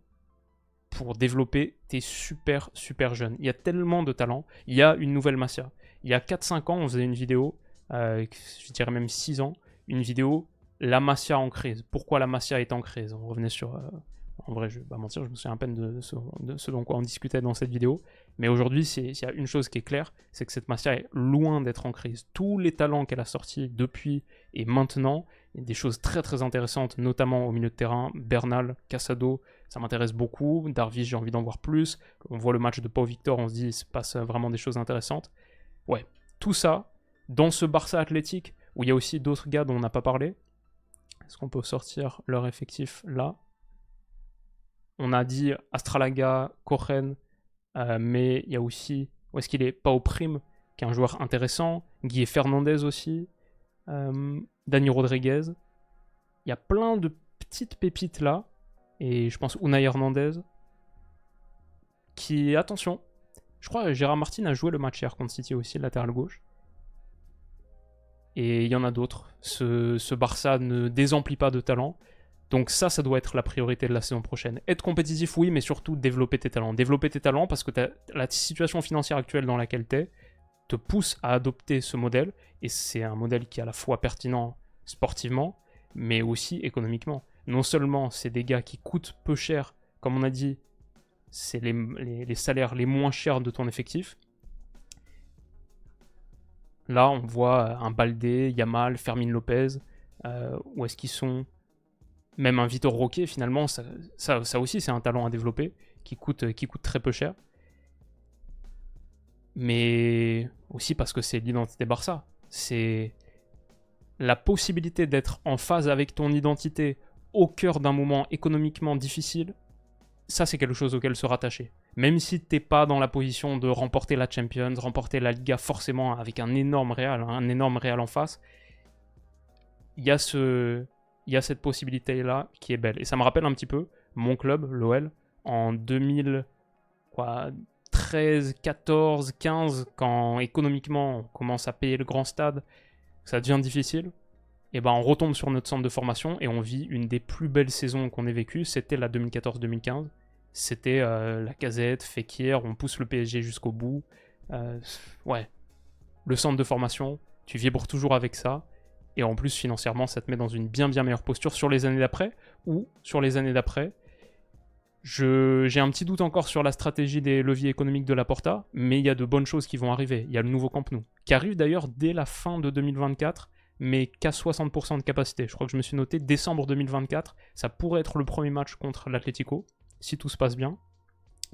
pour développer tes super jeunes. Il y a tellement de talent. Il y a une nouvelle Masia. Il y a 4-5 ans, on faisait une vidéo, je dirais même 6 ans, une vidéo, la Masia en crise. Pourquoi la Masia est en crise? On revenait sur... en vrai, je vais pas mentir, je me souviens à peine de ce dont quoi on discutait dans cette vidéo. Mais aujourd'hui, s'il y a une chose qui est claire, c'est que cette Masia est loin d'être en crise. Tous les talents qu'elle a sortis depuis et maintenant, il y a des choses très intéressantes, notamment au milieu de terrain. Bernal, Casado, ça m'intéresse beaucoup. Darvish, j'ai envie d'en voir plus. On voit le match de Pau Victor, on se dit, il se passe vraiment des choses intéressantes. Ouais, tout ça, dans ce Barça athlétique, où il y a aussi d'autres gars dont on n'a pas parlé. Est-ce qu'on peut sortir leur effectif là? On a dit Astralaga, Cohen, mais il y a aussi, où est-ce qu'il est? Pau Prime, qui est un joueur intéressant. Guy Fernandez aussi. Dani Rodriguez. Il y a plein de petites pépites là. Et je pense Unai Hernandez. qui, attention, je crois que Gérard Martin a joué le match hier contre City aussi, le latéral gauche. Et il y en a d'autres. Ce Barça ne désemplit pas de talent. Donc ça doit être la priorité de la saison prochaine. Être compétitif, oui, mais surtout développer tes talents. Développer tes talents parce que la situation financière actuelle dans laquelle tu es te pousse à adopter ce modèle. Et c'est un modèle qui est à la fois pertinent sportivement, mais aussi économiquement. Non seulement c'est des gars qui coûtent peu cher, comme on a dit, c'est les salaires les moins chers de ton effectif. Là, on voit un Baldé, Yamal, Fermin Lopez, où est-ce qu'ils sont? Même un Vitor Roque, finalement, ça aussi, c'est un talent à développer, qui coûte très peu cher. Mais aussi parce que c'est l'identité Barça. C'est la possibilité d'être en phase avec ton identité au cœur d'un moment économiquement difficile. Ça, c'est quelque chose auquel se rattacher. Même si t'es pas dans la position de remporter la Champions, remporter la Liga forcément avec un énorme Real en face, il y a cette possibilité-là qui est belle. Et ça me rappelle un petit peu mon club, l'OL, en 2013, 14, 15, quand économiquement on commence à payer le grand stade, ça devient difficile. Et ben on retombe sur notre centre de formation et on vit une des plus belles saisons qu'on ait vécues. C'était la 2014-2015. C'était Lacazette, Fekir, on pousse le PSG jusqu'au bout. Ouais, le centre de formation, tu vibres toujours avec ça. Et en plus, financièrement, ça te met dans une bien meilleure posture sur les années d'après. Ou sur les années d'après, j'ai un petit doute encore sur la stratégie des leviers économiques de Laporta, mais il y a de bonnes choses qui vont arriver. Il y a le nouveau Camp Nou, qui arrive d'ailleurs dès la fin de 2024, mais qu'à 60% de capacité. Je crois que je me suis noté décembre 2024, ça pourrait être le premier match contre l'Atlético, si tout se passe bien.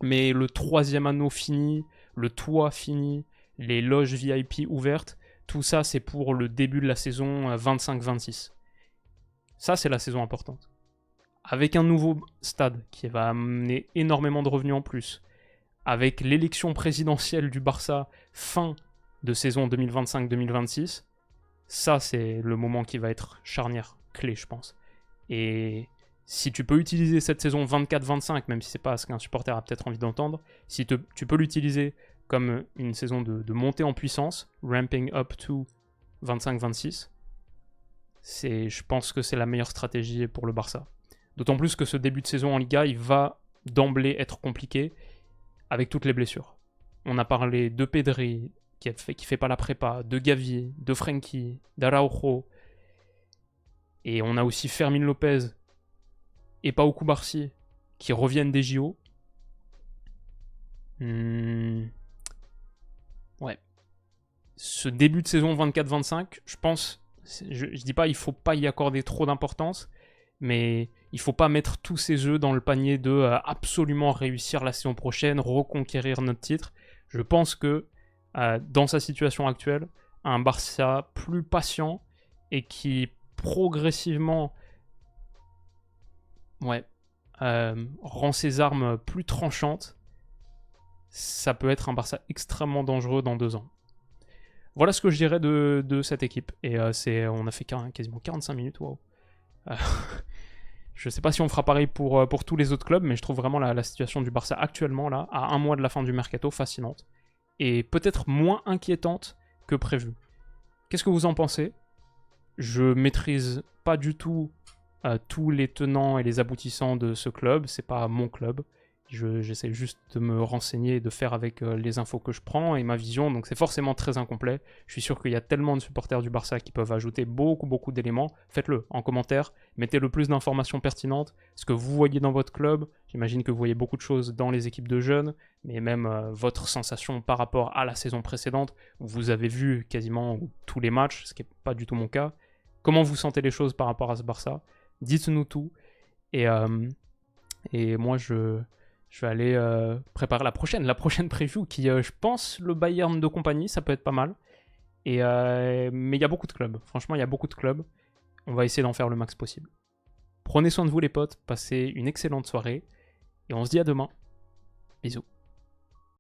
Mais le troisième anneau fini, le toit fini, les loges VIP ouvertes, tout ça c'est pour le début de la saison 25-26. Ça c'est la saison importante. Avec un nouveau stade qui va amener énormément de revenus en plus, avec l'élection présidentielle du Barça fin de saison 2025-2026, ça c'est le moment qui va être charnière, clé je pense. Et si tu peux utiliser cette saison 24-25, même si c'est pas ce qu'un supporter a peut-être envie d'entendre, si tu peux l'utiliser comme une saison de montée en puissance, ramping up to 25-26, je pense que c'est la meilleure stratégie pour le Barça. D'autant plus que ce début de saison en Liga, il va d'emblée être compliqué avec toutes les blessures. On a parlé de Pedri, qui fait pas la prépa, de Gavi, de Frenkie, d'Araujo, et on a aussi Fermin Lopez et Pau Cubarsí qui reviennent des JO. Ouais. Ce début de saison 24-25, je pense, je dis pas il faut pas y accorder trop d'importance, mais il faut pas mettre tous ses œufs dans le panier de absolument réussir la saison prochaine, reconquérir notre titre. Je pense que dans sa situation actuelle, un Barça plus patient et qui progressivement rend ses armes plus tranchantes, ça peut être un Barça extrêmement dangereux dans 2 ans. Voilà ce que je dirais de cette équipe. Et on a fait quasiment 45 minutes, waouh. Je sais pas si on fera pareil pour tous les autres clubs, mais je trouve vraiment la situation du Barça actuellement, là, à 1 mois de la fin du mercato, fascinante. Et peut-être moins inquiétante que prévu. Qu'est-ce que vous en pensez? Je maîtrise pas du tout tous les tenants et les aboutissants de ce club, c'est pas mon club. J'essaie juste de me renseigner et de faire avec les infos que je prends et ma vision, donc c'est forcément très incomplet. Je suis sûr qu'il y a tellement de supporters du Barça qui peuvent ajouter beaucoup d'éléments. Faites-le en commentaire, mettez le plus d'informations pertinentes, ce que vous voyez dans votre club. J'imagine que vous voyez beaucoup de choses dans les équipes de jeunes, mais même votre sensation par rapport à la saison précédente, où vous avez vu quasiment tous les matchs, ce qui n'est pas du tout mon cas. Comment vous sentez les choses par rapport à ce Barça? Dites-nous tout. Et moi, je vais aller préparer la prochaine preview qui, je pense, le Bayern de compagnie, ça peut être pas mal. Mais il y a beaucoup de clubs. Franchement, il y a beaucoup de clubs. On va essayer d'en faire le max possible. Prenez soin de vous les potes, passez une excellente soirée. Et on se dit à demain. Bisous.